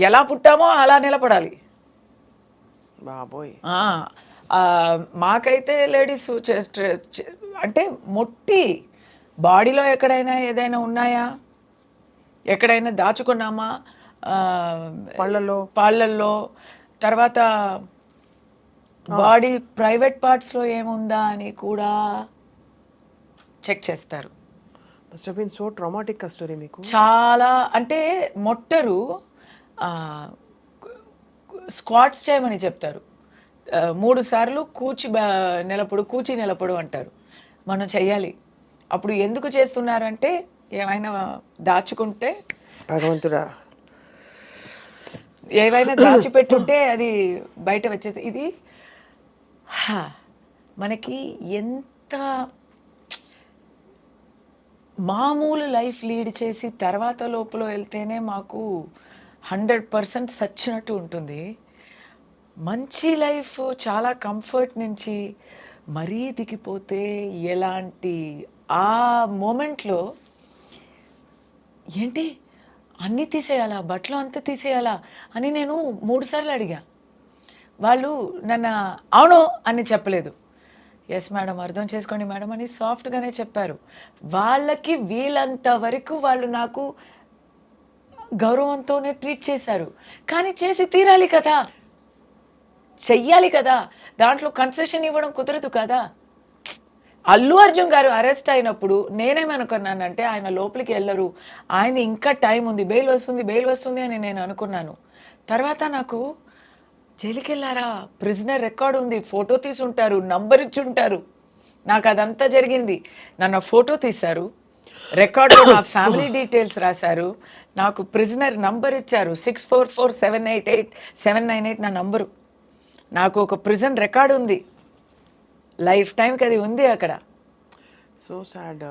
ఎలా పుట్టామో అలా నిలబడాలి. బాబోయ్. మాకైతే లేడీస్ చెస్ట్ అంటే మొట్టి బాడీలో ఎక్కడైనా ఏదైనా ఉన్నాయా, ఎక్కడైనా దాచుకున్నామా, పాళ్ళల్లో, తర్వాత బాడీ ప్రైవేట్ పార్ట్స్లో ఏముందా అని కూడా చెక్ చేస్తారు. Must have been so traumatic ఆ స్టోరీ మీకు. చాలా అంటే మొట్టరు స్క్వాట్స్ చేయమని చెప్తారు. 3 సార్లు కూచి నిలపడు అంటారు. మనం చెయ్యాలి. అప్పుడు ఎందుకు చేస్తున్నారంటే ఏమైనా దాచుకుంటే, భగవంతుడా, ఏవైనా దాచిపెట్టుంటే అది బయట వచ్చేసి ఇది మనకి ఎంత మామూలు లైఫ్ లీడ్ చేసి తర్వాత లోపల వెళ్తేనే మాకు 100% సచ్చినట్టు ఉంటుంది. మంచి లైఫ్ చాలా కంఫర్ట్ నుంచి మరీ దిగిపోతే ఎలాంటి ఆ మూమెంట్లో ఏంటి అన్నీ తీసేయాలా, బట్టలు అంతా తీసేయాలా అని నేను 3 సార్లు అడిగా. వాళ్ళు నన్ను అవును అని చెప్పలేదు. ఎస్ మేడం, అర్థం చేసుకోండి మేడం అని సాఫ్ట్గానే చెప్పారు. వాళ్ళకి వీలంత వరకు వాళ్ళు నాకు గౌరవంతోనే ట్రీట్ చేశారు. కానీ చేసి తీరాలి కదా, చెయ్యాలి కదా, దాంట్లో కన్సెషన్ ఇవ్వడం కుదరదు కదా. అల్లు అర్జున్ గారు అరెస్ట్ అయినప్పుడు నేనేమనుకున్నానంటే ఆయన లోపలికి వెళ్ళరు, ఆయన ఇంకా టైం ఉంది, బెయిల్ వస్తుంది అని నేను అనుకున్నాను. తర్వాత నాకు జైలుకి వెళ్ళారా, ప్రిజనర్ రికార్డు ఉంది, ఫోటో తీసి ఉంటారు, నంబర్ ఇచ్చి ఉంటారు. నాకు అదంతా జరిగింది. నన్ను ఫోటో తీశారు, రికార్డులో నా ఫ్యామిలీ డీటెయిల్స్ రాశారు, నాకు ప్రిజనర్ నంబర్ ఇచ్చారు, 644788 నా నంబరు. నాకు ఒక ప్రిజన్ రికార్డు ఉంది, లైఫ్ టైంకి అది ఉంది అక్కడ. So sad.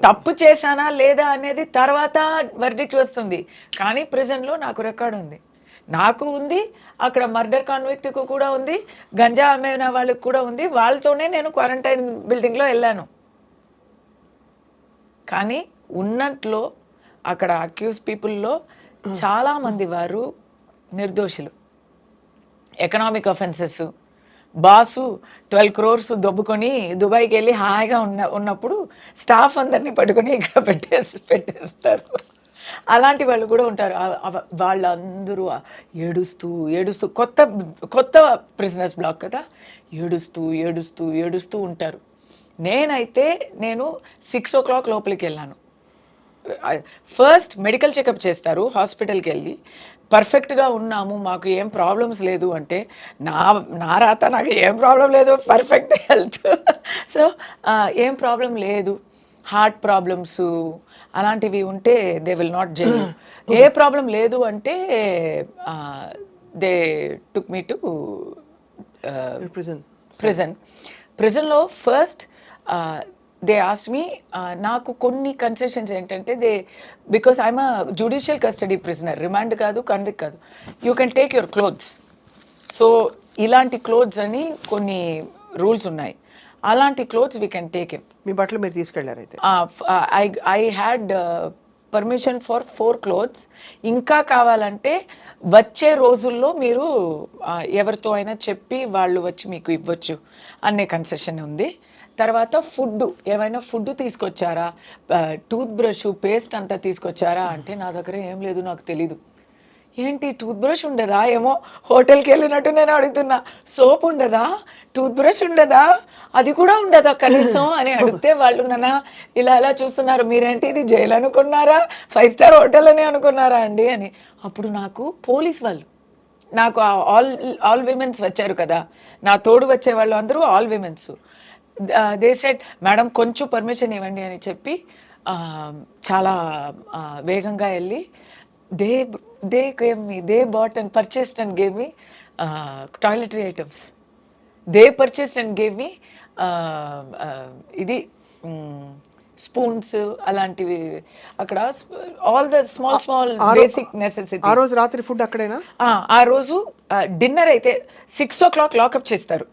తప్పు చేశానా లేదా అనేది తర్వాత వర్డిక్ట్ వస్తుంది, కానీ ప్రిజన్లో నాకు రికార్డు ఉంది. నాకు ఉంది, అక్కడ మర్డర్ కాన్విక్ట్కు కూడా ఉంది, గంజా అమ్మిన వాళ్ళకి కూడా ఉంది. వాళ్ళతోనే నేను క్వారంటైన్ బిల్డింగ్లో వెళ్ళాను. కానీ ఉన్నట్లో అక్కడ అక్యూజ్ పీపుల్లో చాలామంది వారు నిర్దోషులు. ఎకనామిక్ అఫెన్సెస్, బాసు 12 crores దొబ్బుకొని దుబాయ్కి వెళ్ళి హాయిగా ఉన్నప్పుడు స్టాఫ్ అందరినీ పట్టుకొని ఇక్కడ పెట్టేస్తారు. అలాంటి వాళ్ళు కూడా ఉంటారు. వాళ్ళందరూ ఏడుస్తూ కొత్త ప్రిజనర్స్ బ్లాక్ కదా, ఏడుస్తూ ఉంటారు. నేను 6 o'clock లోపలికి వెళ్ళాను. ఫస్ట్ మెడికల్ చెకప్ చేస్తారు, హాస్పిటల్కి వెళ్ళి పర్ఫెక్ట్గా ఉన్నాము, మాకు ఏం ప్రాబ్లమ్స్ లేదు అంటే నా రాత నాకు ఏం ప్రాబ్లం లేదు, పర్ఫెక్ట్ హెల్త్. సో ఏం ప్రాబ్లం లేదు, హార్ట్ ప్రాబ్లమ్స్ అలాంటివి ఉంటే దే విల్ నాట్ జైల్. ఏ ప్రాబ్లం లేదు అంటే దే టుక్ మీ టు ప్రిజన్లో ఫస్ట్ దే ఆస్క్డ్ మీ. నాకు కొన్ని కన్సెషన్స్ ఏంటంటే because I'm a judicial custody prisoner, remand కాదు, కన్విక్ట్ కాదు, you can take your clothes. So ఇలాంటి క్లోత్స్ అని కొన్ని రూల్స్ ఉన్నాయి, అలాంటి clothes we can take in. మీ బట్టలు మీరు తీసుకెళ్ళారు అయితే? I had permission for 4 clothes. ఇంకా కావాలంటే వచ్చే రోజుల్లో మీరు ఎవరితో అయినా చెప్పి వాళ్ళు వచ్చి మీకు ఇవ్వచ్చు అనే కన్సెషన్ ఉంది. తర్వాత ఏమైనా ఫుడ్ తీసుకొచ్చారా, టూత్ బ్రష్, పేస్ట్ అంతా తీసుకొచ్చారా అంటే నా దగ్గర ఏం లేదు, నాకు తెలీదు. ఏంటి టూత్ బ్రష్ ఉండదా, ఏమో హోటల్కి వెళ్ళినట్టు నేను అడుగుతున్నా. సోప్ ఉండదా, టూత్ బ్రష్ ఉండదా, అది కూడా ఉండదా కనీసం అని అడిగితే వాళ్ళు నన్ను ఇలా చూస్తున్నారు. మీరేంటి ఇది జైలు అనుకున్నారా, 5 star హోటల్ అని అనుకున్నారా అండి అని. అప్పుడు నాకు పోలీస్ వాళ్ళు, నాకు ఆల్ విమెన్స్ వచ్చారు కదా, నా తోడు వచ్చే వాళ్ళు అందరూ all women's. They said madam కొంచెం పర్మిషన్ ఇవ్వండి అని చెప్పి చాలా వేగంగా వెళ్ళి they bought and purchased and gave me toiletry items. They purchased and gave me ఇది స్పూన్స్ అలాంటివి. అక్కడ all the small basic necessities. ఆ రోజు రాత్రి ఫుడ్ అక్కడేనా? ఆ రోజు డిన్నర్ అయితే 6 o'clock లాకప్ చేస్తారు.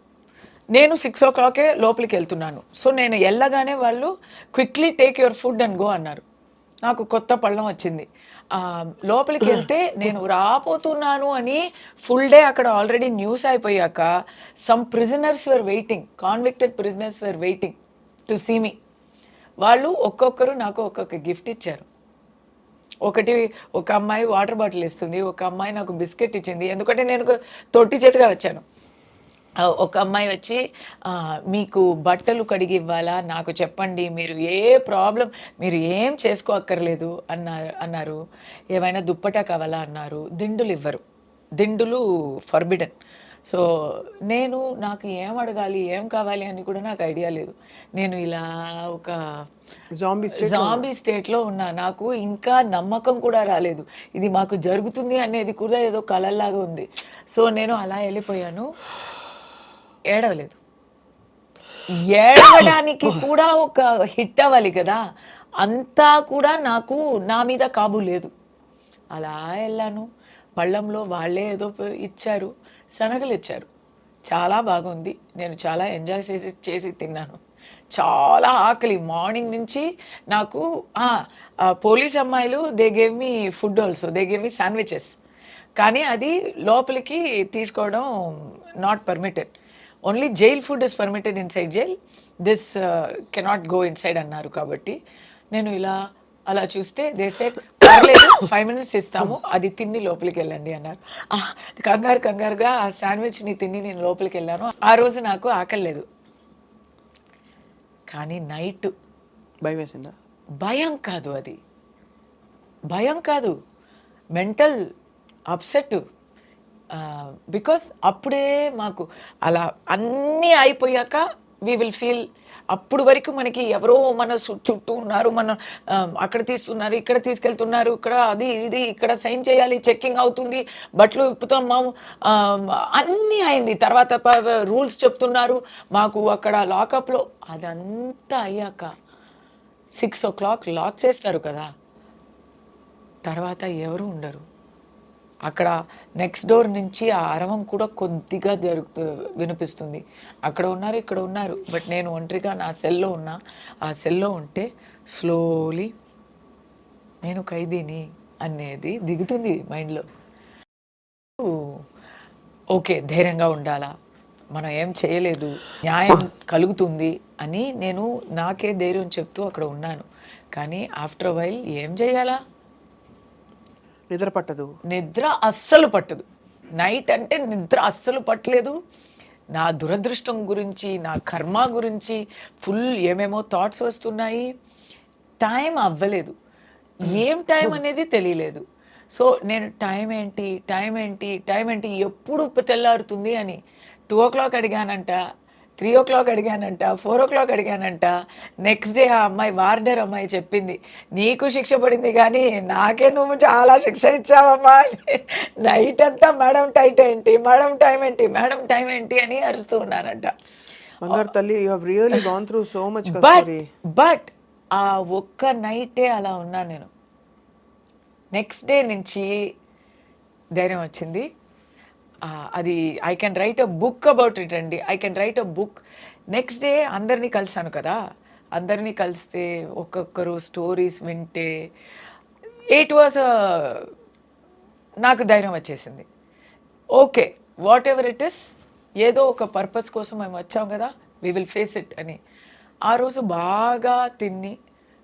నేను 6 o'clock లోపలికి వెళ్తున్నాను. సో నేను వెళ్ళగానే వాళ్ళు quickly take your food and go అన్నారు. నాకు కొత్త పళ్ళం వచ్చింది. లోపలికి వెళ్తే నేను రాపోతున్నాను అని ఫుల్ డే అక్కడ ఆల్రెడీ న్యూస్ అయిపోయాక some prisoners were waiting, convicted prisoners were waiting to see me. వాళ్ళు ఒక్కొక్కరు నాకు ఒక్కొక్క గిఫ్ట్ ఇచ్చారు. ఒక అమ్మాయి వాటర్ బాటిల్ ఇస్తుంది, ఒక అమ్మాయి నాకు బిస్కెట్ ఇచ్చింది, ఎందుకంటే నేను తొట్టి చేతిగా వచ్చాను. ఒక అమ్మాయి వచ్చి మీకు బట్టలు కడిగి ఇవ్వాలా, నాకు చెప్పండి, మీరు ఏ ప్రాబ్లం, మీరు ఏం చేసుకోక్కర్లేదు అన్నారు. ఏమైనా దుప్పటా కావాలా అన్నారు. దిండులు ఇవ్వరు, దిండులు ఫర్బిడన్. సో నాకు ఏం అడగాలి, ఏం కావాలి అని కూడా నాకు ఐడియా లేదు. నేను ఇలా ఒక జాంబీ స్టేట్లో ఉన్నా. నాకు ఇంకా నమ్మకం కూడా రాలేదు, ఇది మాకు జరుగుతుంది అనేది కూడా ఏదో కలల్లాగా ఉంది. సో నేను అలా వెళ్ళిపోయాను. ఏడవలేదు, ఏడవడానికి కూడా ఒక హిట్ అవ్వాలి కదా, అంతా కూడా నాకు నా మీద కాబు లేదు. అలా వెళ్ళాను. పళ్ళంలో వాళ్ళే ఏదో ఇచ్చారు, శనగలు ఇచ్చారు, చాలా బాగుంది. నేను చాలా ఎంజాయ్ చేసి తిన్నాను. చాలా ఆకలి మార్నింగ్ నుంచి నాకు. పోలీస్ అమ్మాయిలు they gave me food also, they gave me sandwiches, కానీ అది లోపలికి తీసుకోవడం not permitted. Only jail food is permitted inside jail, this cannot go inside అన్నారు. కాబట్టి నేను ఇలా అలా చూస్తే దే సెడ్ పర్లేదు 5 minutes ఇస్తాము, అది తిని లోపలికి వెళ్ళండి అన్నారు. కంగారుగా ఆ శాండ్విచ్ని తిని నేను లోపలికి వెళ్ళాను. ఆ రోజు నాకు ఆకలి లేదు, కానీ నైట్ భయం వేసిందా? భయం కాదు, అది భయం కాదు, మెంటల్ అప్సెట్. బికాస్ అప్పుడే మాకు అలా అన్నీ అయిపోయాక వీ విల్ ఫీల్, అప్పుడు వరకు మనకి ఎవరో మన చుట్టూ ఉన్నారు, మన అక్కడ తీస్తున్నారు, ఇక్కడ తీసుకెళ్తున్నారు, ఇక్కడ అది ఇది, ఇక్కడ సైన్ చేయాలి, చెక్కింగ్ అవుతుంది, బట్టలు విప్పుతాము, అన్నీ అయింది. తర్వాత రూల్స్ చెప్తున్నారు మాకు అక్కడ లాకప్లో. అదంతా అయ్యాక 6 o'clock లాక్ చేస్తారు కదా, తర్వాత ఎవరు ఉండరు అక్కడ. నెక్స్ట్ డోర్ నుంచి ఆ అరవం కూడా కొద్దిగా వినిపిస్తుంది. అక్కడ ఉన్నారు, ఇక్కడ ఉన్నారు, బట్ నేను ఒంటరిగా నా సెల్లో ఉన్నా. ఆ సెల్లో ఉంటే స్లోలీ నేను ఖైదీని అనేది దిగుతుంది మైండ్లో. ఓకే, ధైర్యంగా ఉండాలా, మనం ఏం చేయలేదు, న్యాయం కలుగుతుంది అని నేను నాకే ధైర్యం చెప్తూ అక్కడ ఉన్నాను. కానీ ఆఫ్టర్ వైల్ ఏం చేయాలా, నిద్ర పట్టదు, నిద్ర అస్సలు పట్టదు. నైట్ అంటే నిద్ర అస్సలు పట్టలేదు. నా దురదృష్టం గురించి, నా కర్మ గురించి ఫుల్ ఏమేమో థాట్స్ వస్తున్నాయి. టైం అవ్వలేదు, ఏం టైం అనేది తెలియలేదు. సో నేను టైం ఏంటి ఎప్పుడు తెల్లారుతుంది అని 2 o'clock అడిగానంట, 3 o'clock అడిగానంట, 4 o'clock అడిగానంట. Next day ఆ అమ్మాయి, వార్డర్ అమ్మాయి చెప్పింది, నీకు శిక్ష పడింది కానీ నాకే నువ్వు చాలా శిక్ష ఇచ్చావమ్మా. నైట్ అంతా మేడం టైం ఏంటి అని అరుస్తూ ఉన్నానంట. తల్లి, you have really gone through so much. But ఆ ఒక్క నైటే అలా ఉన్నాను నేను. నెక్స్ట్ డే నుంచి ధైర్యం వచ్చింది. అది I can write a book about it అండి. I can write a book. Next day అందరినీ కలిసాను కదా, అందరినీ కలిస్తే ఒక్కొక్కరు స్టోరీస్ వింటే ఇట్ వాజ్ నాకు ధైర్యం వచ్చేసింది. Okay, what ever it is, ఏదో ఒక పర్పస్ కోసం మేము వచ్చాం కదా, వీ విల్ ఫేస్ ఇట్ అని. ఆ రోజు బాగా తిని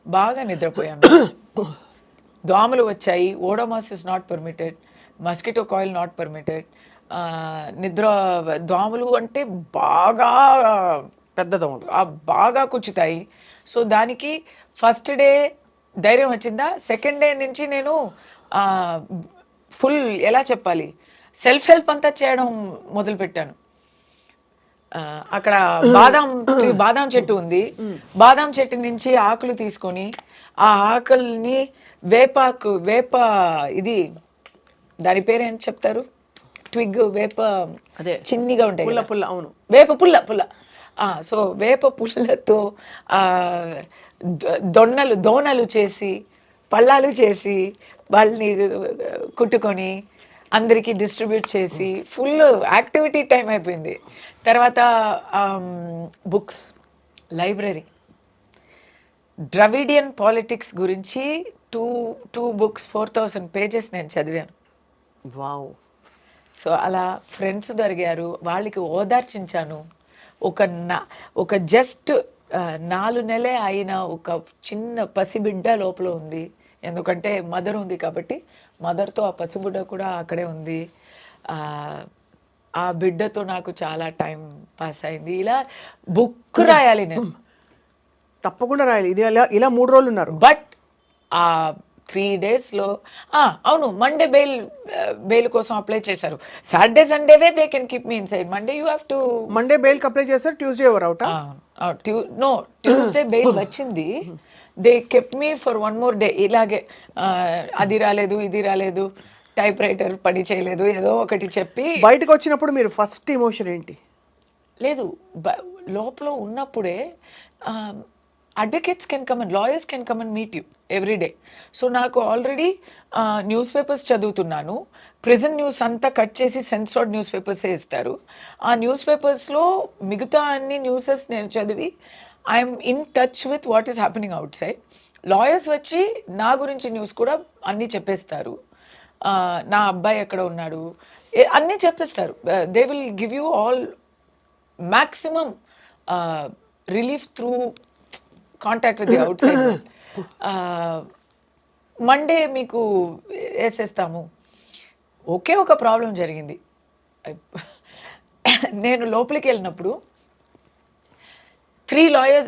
బాగా నిద్రపోయాను. దోమలు వచ్చాయి, Odomos is not permitted, mosquito coil not permitted. దోమలు అంటే బాగా పెద్ద దోమలు, బాగా కుచ్చుతాయి. సో దానికి ఫస్ట్ డే ధైర్యం వచ్చిందా, సెకండ్ డే నుంచి నేను ఫుల్ ఎలా చెప్పాలి, సెల్ఫ్ హెల్ప్ అంతా చేయడం మొదలుపెట్టాను. అక్కడ బాదాం చెట్టు ఉంది, బాదాం చెట్టు నుంచి ఆకులు తీసుకొని ఆ ఆకుల్ని వేప ఇది దాని పేరు ఏంటి చెప్తారు, ట్విగ్, వేప అదే చిన్నిగా ఉంటాయి, పుల్ల. అవును, వేప పుల్ల. సో వేప పుల్లతో దోణలు చేసి, పళ్ళాలు చేసి, వాళ్ళని కుట్టుకొని అందరికీ డిస్ట్రిబ్యూట్ చేసి ఫుల్ యాక్టివిటీ టైం అయిపోయింది. తర్వాత బుక్స్, లైబ్రరీ, ద్రవిడియన్ పాలిటిక్స్ గురించి టూ బుక్స్ 4,000 పేజెస్ నేను చదివాను. వావ్. సో అలా ఫ్రెండ్స్ దొరికారు, వాళ్ళకి ఓదార్చించాను. ఒక జస్ట్ 4 నెలలే అయిన ఒక చిన్న పసిబిడ్డ లోపల ఉంది. ఎందుకంటే మదర్ ఉంది కాబట్టి మదర్తో ఆ పసిబిడ్డ కూడా అక్కడే ఉంది. ఆ బిడ్డతో నాకు చాలా టైం పాస్ అయింది. ఇలా బుక్ రాయాలి నేను. తప్పకుండా రాయాలి. ఇది ఇలా 3 రోజులు ఉన్నారు. బట్ ఆ 3 డేస్లో అవును, మండే బెయిల్ కోసం అప్లై చేశారు. సాటర్డే సండేవే they can keep me inside. Monday you have to. Monday bail apply చేస్తారు, ట్యూస్డే ఎవరు అవుట్? నో, ట్యూస్డే బెయిల్ వచ్చింది. They kept me for 1 more day. ఇలాగే అది రాలేదు, ఇది రాలేదు, టైప్ రైటర్ పని చేయలేదు, ఏదో ఒకటి చెప్పి. బయటకు వచ్చినప్పుడు మీరు ఫస్ట్ ఎమోషన్ ఏంటి? లేదు, లోపల ఉన్నప్పుడే advocates can come and lawyers can come and meet you every day. So నాకు ఆల్రెడీ న్యూస్ పేపర్స్ చదువుతున్నాను. ప్రెజెంట్ న్యూస్ అంతా కట్ చేసి సెన్సార్డ్ న్యూస్ పేపర్సే ఇస్తారు. ఆ న్యూస్ పేపర్స్లో మిగతా అన్ని న్యూసెస్ నేను చదివి I'm in touch with what is happening out side. Lawyers వచ్చి నా గురించి న్యూస్ కూడా అన్నీ చెప్పేస్తారు. నా అబ్బాయి ఎక్కడ ఉన్నాడు అన్నీ చెప్పేస్తారు. They will give you all maximum relief through contact with the outside world. Monday మీకు వేసేస్తాము. ఒకే ఒక ప్రాబ్లం జరిగింది. నేను లోపలికి వెళ్ళినప్పుడు 3 lawyers,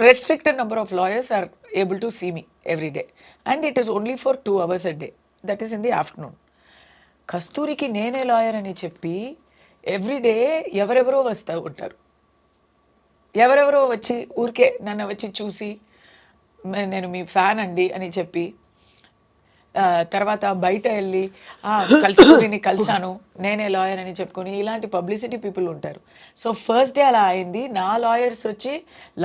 restricted number of lawyers are able to see me every day and it is only for 2 hours a day, that is in the afternoon. కస్తూరికి నేనే lawyer అని చెప్పి everyday ఎవరెవరో వస్తూ ఉంటారు. ఎవరెవరో వచ్చి ఊరికే నన్ను వచ్చి చూసి నేను మీ ఫ్యాన్ అండి అని చెప్పి, తర్వాత బయట వెళ్ళి కస్తూరిని కలిసాను, నేనే లాయర్ అని చెప్పుకొని, ఇలాంటి పబ్లిసిటీ పీపుల్ ఉంటారు. సో ఫస్ట్ డే అలా అయింది. నా లాయర్స్ వచ్చి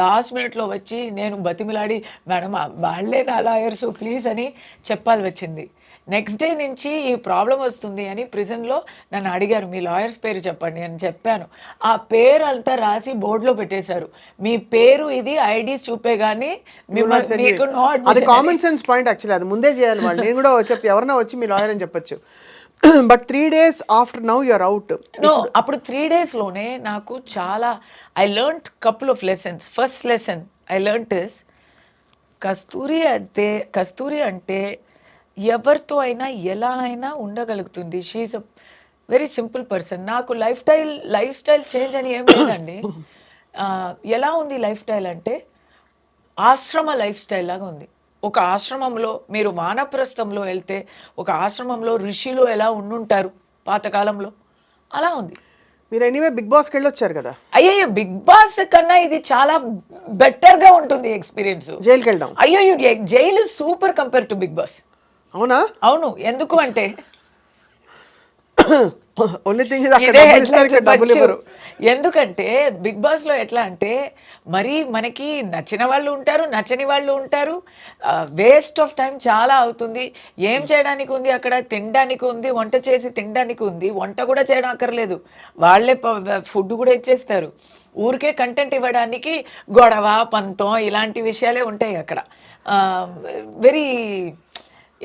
లాస్ట్ మినిట్లో వచ్చి నేను బతిమిలాడి, మేడం వాళ్ళే నా లాయర్స్ ప్లీజ్ అని చెప్పాలి వచ్చింది. నెక్స్ట్ డే నుంచి ఈ ప్రాబ్లం వస్తుంది అని ప్రిజన్లో నన్ను అడిగారు, మీ లాయర్స్ పేరు చెప్పండి అని చెప్పాను. ఆ పేరు అంతా రాసి బోర్డులో పెట్టేశారు. మీ పేరు ఇది, ఐడీస్ చూపే కానీ మీకు అది కామన్ సెన్స్ పాయింట్. యాక్చువల్లీ అది ముందే చేయాలి వాళ్ళు. నేను కూడా చెప్పి ఎవరన్నా వచ్చి మీ లాయర్ అని చెప్పొచ్చు. But 3 days after now you're out. No, అప్పుడు 3 daysలోనే నాకు చాలా I learned couple of lessons. First lesson I learned is Kasturi అంటే ఎవరితో అయినా ఎలా అయినా ఉండగలుగుతుంది. She's a very simple person. నాకు లైఫ్ స్టైల్ చేంజ్ అని ఏం లేదండి. ఎలా ఉంది లైఫ్ స్టైల్ అంటే ఆశ్రమ లైఫ్ స్టైల్ లాగా ఉంది. ఒక ఆశ్రమంలో మీరు వానప్రస్థంలో వెళ్తే ఒక ఆశ్రమంలో ఋషిలో ఎలా ఉండుంటారు పాతకాలంలో, అలా ఉంది. మీరు ఎనీవే బిగ్ బాస్కి వెళ్ళి వచ్చారు కదా. అయ్యో, బిగ్ బాస్ కన్నా ఇది చాలా బెటర్గా ఉంటుంది ఎక్స్పీరియన్స్. జైలుకి వెళ్ళడం. అయ్యో, జైలు super compare to Bigg Boss. అవునా? అవును. ఎందుకు అంటే ఎందుకంటే బిగ్ బాస్ లో ఎట్లా అంటే మరి మనకి నచ్చిన వాళ్ళు ఉంటారు, నచ్చని వాళ్ళు ఉంటారు. వేస్ట్ ఆఫ్ టైం చాలా అవుతుంది. ఏం చేయడానికి ఉంది అక్కడ? తినడానికి ఉంది, వంట చేసి తినడానికి ఉంది. వంట కూడా చేయడం అక్కర్లేదు, వాళ్ళే ఫుడ్ కూడా ఇచ్చేస్తారు. ఊరికే కంటెంట్ ఇవ్వడానికి గొడవ, పంతం ఇలాంటి విషయాలే ఉంటాయి అక్కడ. వెరీ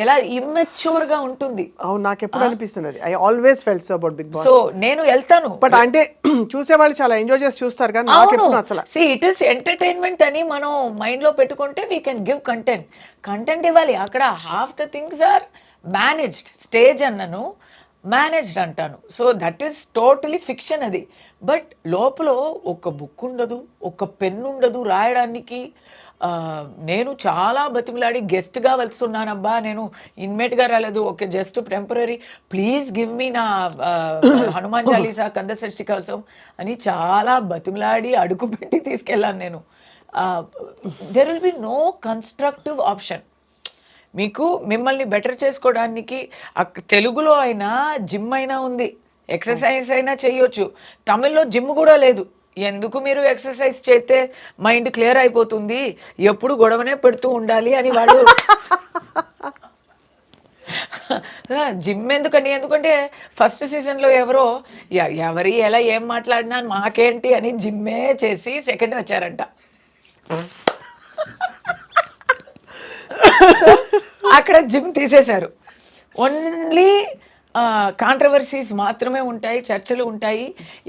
ఎలా ఇమ్మెచ్యూర్ గా ఉంటుంది. అవును, నాకు ఎప్పుడు అనిపిస్తున్నది. I always felt so about Bigg Boss. So నేను వెళ్తాను, బట్ అంటే చూసే వాళ్ళు చాలా ఎంజాయ్ చేసి చూస్తారు కానీ నాకు ఎప్పుడు నచ్చల. సి ఇట్ ఇస్ ఎంటర్టైన్మెంట్ అని మనం మైండ్ లో పెట్టుకుంటే వీ కెన్ గివ్ కంటెంట్ ఇవ్వాలి. అక్కడ half the things are managed. Stage అన్నను మేనేజ్డ్ అంటాను. So that is totally fiction అది. బట్ లోపల ఒక బుక్ ఉండదు, ఒక పెన్ ఉండదు రాయడానికి. నేను చాలా బతిమిలాడి గెస్ట్గా వెళ్తున్నానబ్బా, నేను ఇన్మేట్గా రాలేదు, okay just temporary, please give me నా హనుమాన్ చాలీసా కందసృష్టి కోసం అని చాలా బతిమిలాడి అడుగు పెట్టి తీసుకెళ్ళాను నేను. There will be no constructive option. మీకు మిమ్మల్ని బెటర్ చేసుకోవడానికి తెలుగులో అయినా జిమ్ అయినా ఉంది, ఎక్సర్సైజ్ అయినా చేయొచ్చు. తమిళ్లో జిమ్ కూడా లేదు. ఎందుకు మీరు ఎక్సర్సైజ్ చేస్తే మైండ్ క్లియర్ అయిపోతుంది, ఎప్పుడు గొడవనే పెడుతూ ఉండాలి అని వాడు. జిమ్ ఎందుకంటే ఫస్ట్ సీజన్లో ఎవరో ఎలా ఏం మాట్లాడినా మాకేంటి అని జిమ్మే చేసి సెకండ్ వచ్చారంట. అక్కడ జిమ్ తీసేశారు. ఓన్లీ కాంట్రవర్సీస్ మాత్రమే ఉంటాయి, చర్చలు ఉంటాయి.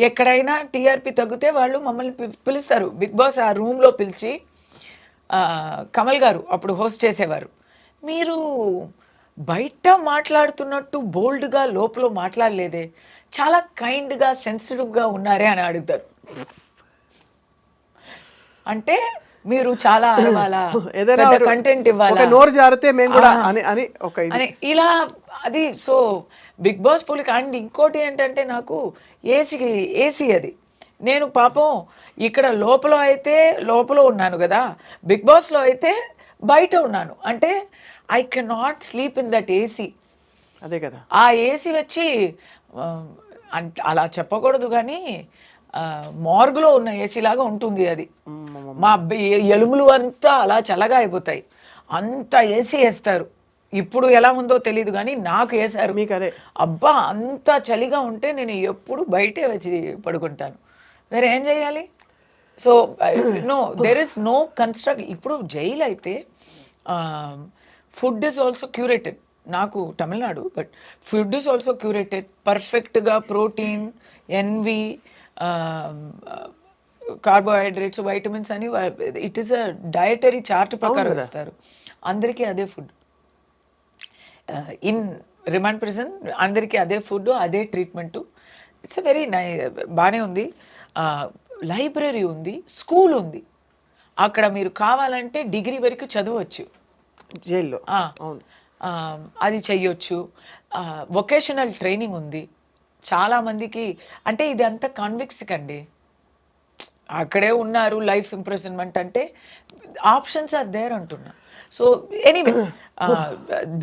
ఎక్కడైనా టీఆర్పీ తగ్గితే వాళ్ళు మమ్మల్ని పిలుస్తారు. బిగ్ బాస్ ఆ రూమ్లో పిలిచి కమల్ గారు అప్పుడు హోస్ట్ చేసేవారు. మీరు బయట మాట్లాడుతున్నట్టు బోల్డ్గా లోపల మాట్లాడలేదే, చాలా కైండ్గా సెన్సిటివ్గా ఉన్నారే అని అడుగుతారు. అంటే మీరు చాలా అరవాలా, ఏదైనా పెద్ద కంటెంట్ ఇవ్వాలా, ఒక నోరు జారితే మేము కూడా అని ఒక ఇది. అని ఇలా అది. సో బిగ్ బాస్ పులికి. అండ్ ఇంకోటి ఏంటంటే నాకు ఏసీ అది. నేను పాపం ఇక్కడ లోపల అయితే లోపల ఉన్నాను కదా, బిగ్ బాస్లో అయితే బయట ఉన్నాను. అంటే I can not sleep in that AC. అదే కదా. ఆ ఏసీ వచ్చి అలా చెప్పకూడదు కానీ మార్గులో ఉన్న ఏసీ లాగా ఉంటుంది అది. మా ఎలుములు అంతా అలా చల్లగా అయిపోతాయి. అంత ఏసీ వేస్తారు. ఇప్పుడు ఎలా ఉందో తెలియదు కానీ నాకు వేశారు. మీకు అదే అబ్బా, అంత చలిగా ఉంటే నేను ఎప్పుడు బయటే వచ్చి పడుకుంటాను. వేరే ఏం చేయాలి? So no, there is no construct. ఇప్పుడు జైలు అయితే ఫుడ్ ఇస్ ఆల్సో క్యూరేటెడ్. నాకు Tamil Nadu, but food is also curated. పర్ఫెక్ట్గా ప్రోటీన్, ఎన్వి, కార్బోహైడ్రేట్స్, వైటమిన్స్ అని it is a dietary chart ప్రకారం ఇస్తారు. అందరికీ అదే ఫుడ్. ఇన్ రిమాండ్ ప్రిజన్ అందరికీ అదే ఫుడ్, అదే ట్రీట్మెంటు. ఇట్స్ అ వెరీ బాగానే ఉంది. లైబ్రరీ ఉంది, స్కూల్ ఉంది. అక్కడ మీరు కావాలంటే డిగ్రీ వరకు చదవచ్చు జైల్లో. అది చెయ్యొచ్చు. వొకేషనల్ ట్రైనింగ్ ఉంది చాలామందికి. అంటే ఇది అంతా కాన్విక్స్ కండి, అక్కడే ఉన్నారు. లైఫ్ ఇంప్రెజన్మెంట్ అంటే ఆప్షన్స్ ఆర్ దేర్ అంటున్నా. సో ఎనీవే,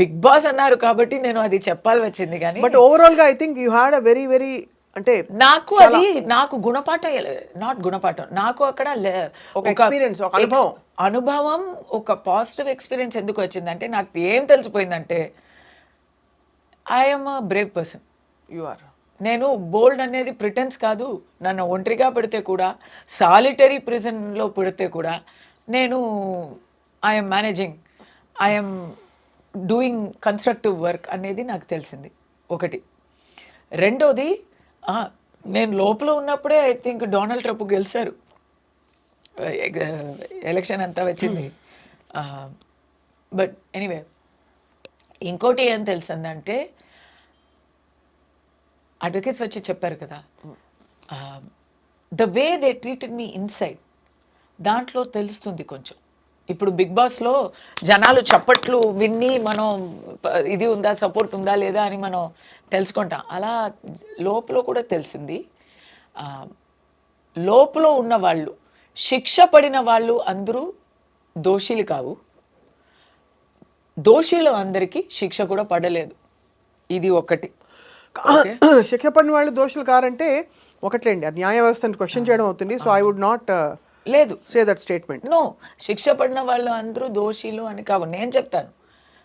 బిగ్ బాస్ అన్నారు కాబట్టి నేను అది చెప్పాలి వచ్చింది. కానీ బట్ ఓవరాల్ గా I think you had a very very, అంటే నాకు అది నాకు గుణపాఠం, నాట్ గుణపాఠం, నాకు అక్కడ ఒక ఎక్స్పీరియన్స్, ఒక అనుభవం, ఒక పాజిటివ్ ఎక్స్పీరియన్స్. ఎందుకు వచ్చిందంటే నాకు ఏం తెలిసిపోయిందంటే I'm a brave person. You are. నేను బోల్డ్ అనేది ప్రిటెన్స్ కాదు. నన్ను ఒంటరిగా పెడితే కూడా, సాలిటరీ ప్రిజన్లో పెడితే కూడా నేను I'm managing, I'm doing constructive work అనేది నాకు తెలిసింది ఒకటి. రెండోది, నేను లోపల ఉన్నప్పుడే ఐ థింక్ డొనాల్డ్ ట్రంప్ గెలిచారు. ఎలక్షన్ అంతా వచ్చింది. బట్ ఎనీవే, ఇంకోటి ఏం తెలిసిందంటే అడ్వకేట్స్ వచ్చి చెప్పారు కదా, the way they treated me inside, దాంట్లో తెలుస్తుంది కొంచెం. ఇప్పుడు బిగ్ బాస్లో జనాలు చప్పట్లు విన్ని మనం ఇది ఉందా, సపోర్ట్ ఉందా లేదా అని మనం తెలుసుకుంటాం. అలా లోపల కూడా తెలిసింది. లోపల ఉన్న వాళ్ళు, శిక్ష పడిన వాళ్ళు అందరూ దోషులు కావు. దోషులు అందరికీ శిక్ష కూడా పడలేదు. ఇది ఒకటి. శిక్ష పడిన వాళ్ళు దోషులు కారంటే ఒకట్లేండి, న్యాయ వ్యవస్థను క్వశ్చన్ చేయడం అవుతుంది. సో ఐ వుడ్ నాట్ లేదు సే దట్ స్టేట్మెంట్. నో, శిక్ష పడిన వాళ్ళు అందరూ దోషులు అని కావు. నేను చెప్తాను,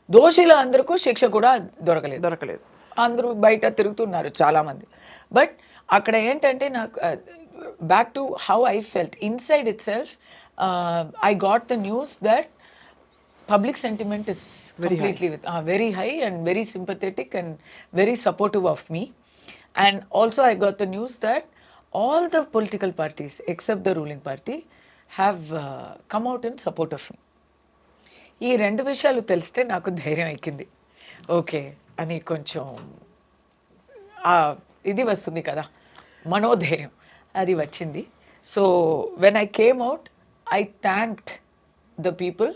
దోషులు అందరికీ శిక్ష కూడా దొరకలేదు. అందరూ బయట తిరుగుతున్నారు చాలామంది. బట్ అక్కడ ఏంటంటే నాకు back to how I felt inside it self, I got the news that public sentiment is completely very high and very sympathetic and very supportive of me. And also I got the news that all the political parties except the ruling party have come out in support of me. ఈ రెండు విషయాలు తెలిస్తే నాకు ధైర్యం ఎక్కింది. Okay అని కొంచెం ఇది వస్తుంది కదా, మనోధైర్యం, అది వచ్చింది. So when I came out, I thanked the people.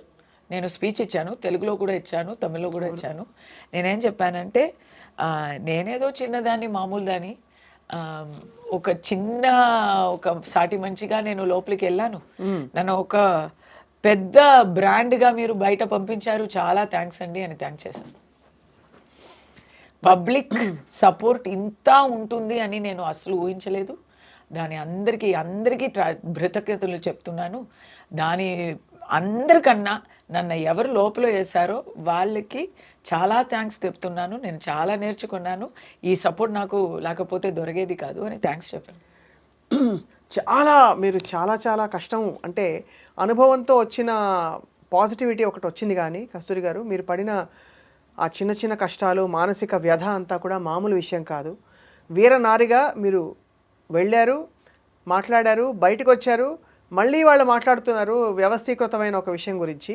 నేను స్పీచ్ ఇచ్చాను, తెలుగులో కూడా ఇచ్చాను, తమిళ్లో కూడా ఇచ్చాను. నేనేం చెప్పానంటే, నేనేదో చిన్నదాన్ని, మామూలు దాన్ని, ఒక సాటి మంచిగా నేను లోపలికి వెళ్ళాను. నన్ను ఒక పెద్ద బ్రాండ్గా మీరు బయట పంపించారు, చాలా థ్యాంక్స్ అండి అని థ్యాంక్ చేశాను. పబ్లిక్ సపోర్ట్ ఇంత ఉంటుంది అని నేను అసలు ఊహించలేదు. దాని అందరికీ కృతజ్ఞతలు చెప్తున్నాను. దాని అందరికన్నా నన్ను ఎవరు లోపల వేశారో వాళ్ళకి చాలా థ్యాంక్స్ చెప్తున్నాను. నేను చాలా నేర్చుకున్నాను. ఈ సపోర్ట్ నాకు లేకపోతే దొరికేది కాదు అని థ్యాంక్స్ చెప్పాను. మీరు చాలా కష్టం, అంటే అనుభవంతో వచ్చిన పాజిటివిటీ ఒకటి వచ్చింది కానీ కస్తూరి గారు మీరు పడిన ఆ చిన్న చిన్న కష్టాలు మానసిక వ్యధ అంతా కూడా మామూలు విషయం కాదు. వీరనారిగా మీరు వెళ్ళారు, మాట్లాడారు, బయటకు వచ్చారు, మళ్ళీ వాళ్ళు మాట్లాడుతున్నారు వ్యవస్థీకృతమైన ఒక విషయం గురించి.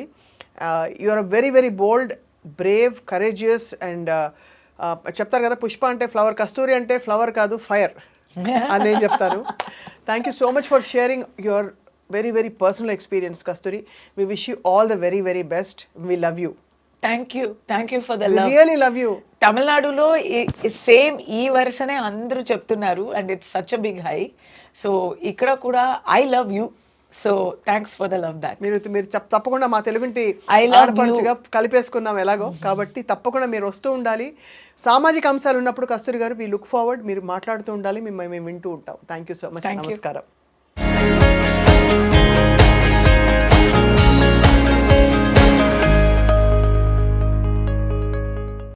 You are very very bold, brave, courageous and చెప్తారు కదా పుష్ప అంటే ఫ్లవర్, కస్తూరి అంటే ఫ్లవర్ కాదు ఫైర్ అని నేను చెప్తాను. Thank you so much for sharing your very very personal experience Kasthuri. We wish you all the very very best. We love you. Thank you for the love. Really love you. తమిళనాడులో same ఈ వరుసనే అందరూ చెప్తున్నారు and it's such a big high. So ఇక్కడ కూడా I love you. So thanks for the love back. మీరు తప్పకుండా మా తెలుగుంటి I love ఆడపడుచుగా కలిపేసుకున్నాం ఎలాగో, కాబట్టి తప్పకుండా మీరు వస్తూ ఉండాలి. సామాజిక అంశాలు ఉన్నప్పుడు కస్తూరి గారు వి లుక్ ఫార్వర్డ్, మీరు మాట్లాడుతూ ఉండాలి, మేము వింటూ ఉంటాం. Thank you so much. Thank you. నమస్కారం.